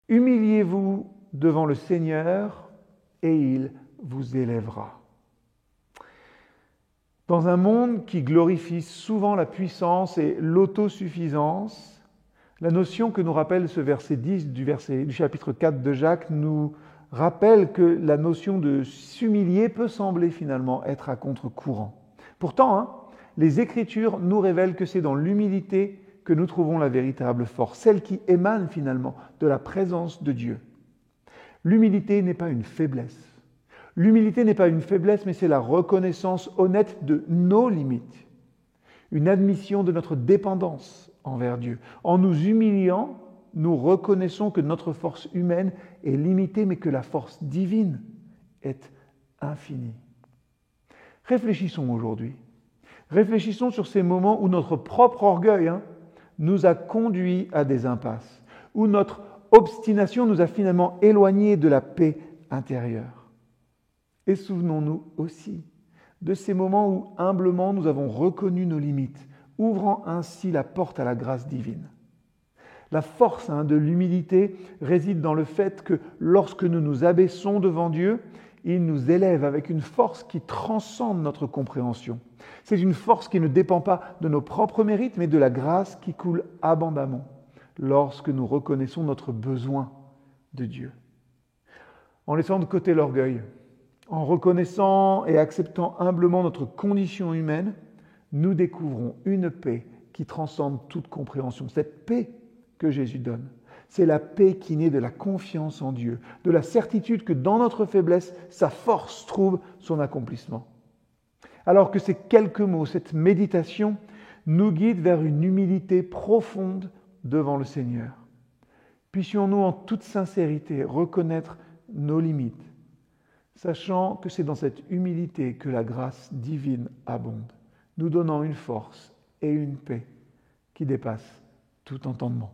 Humiliez-vous devant le Seigneur et il vous élèvera. Dans un monde qui glorifie souvent la puissance et l'autosuffisance, la notion que nous rappelle ce verset 10 du chapitre 4 de Jacques nous rappelle que la notion de s'humilier peut sembler finalement être à contre-courant. Pourtant, les Écritures nous révèlent que c'est dans l'humilité que nous trouvons la véritable force, celle qui émane finalement de la présence de Dieu. L'humilité n'est pas une faiblesse. L'humilité n'est pas une faiblesse, mais c'est la reconnaissance honnête de nos limites, une admission de notre dépendance envers Dieu. En nous humiliant, nous reconnaissons que notre force humaine est limitée, mais que la force divine est infinie. Réfléchissons aujourd'hui. Réfléchissons sur ces moments où notre propre orgueil nous a conduits à des impasses, où notre obstination nous a finalement éloignés de la paix intérieure. Et souvenons-nous aussi de ces moments où humblement nous avons reconnu nos limites, ouvrant ainsi la porte à la grâce divine. La force de l'humilité réside dans le fait que lorsque nous nous abaissons devant Dieu, il nous élève avec une force qui transcende notre compréhension. C'est une force qui ne dépend pas de nos propres mérites, mais de la grâce qui coule abondamment lorsque nous reconnaissons notre besoin de Dieu. En laissant de côté l'orgueil, en reconnaissant et acceptant humblement notre condition humaine, nous découvrons une paix qui transcende toute compréhension. Cette paix que Jésus donne, c'est la paix qui naît de la confiance en Dieu, de la certitude que dans notre faiblesse, sa force trouve son accomplissement. Alors que ces quelques mots, cette méditation, nous guident vers une humilité profonde devant le Seigneur. Puissions-nous en toute sincérité reconnaître nos limites, sachant que c'est dans cette humilité que la grâce divine abonde, nous donnant une force et une paix qui dépassent tout entendement.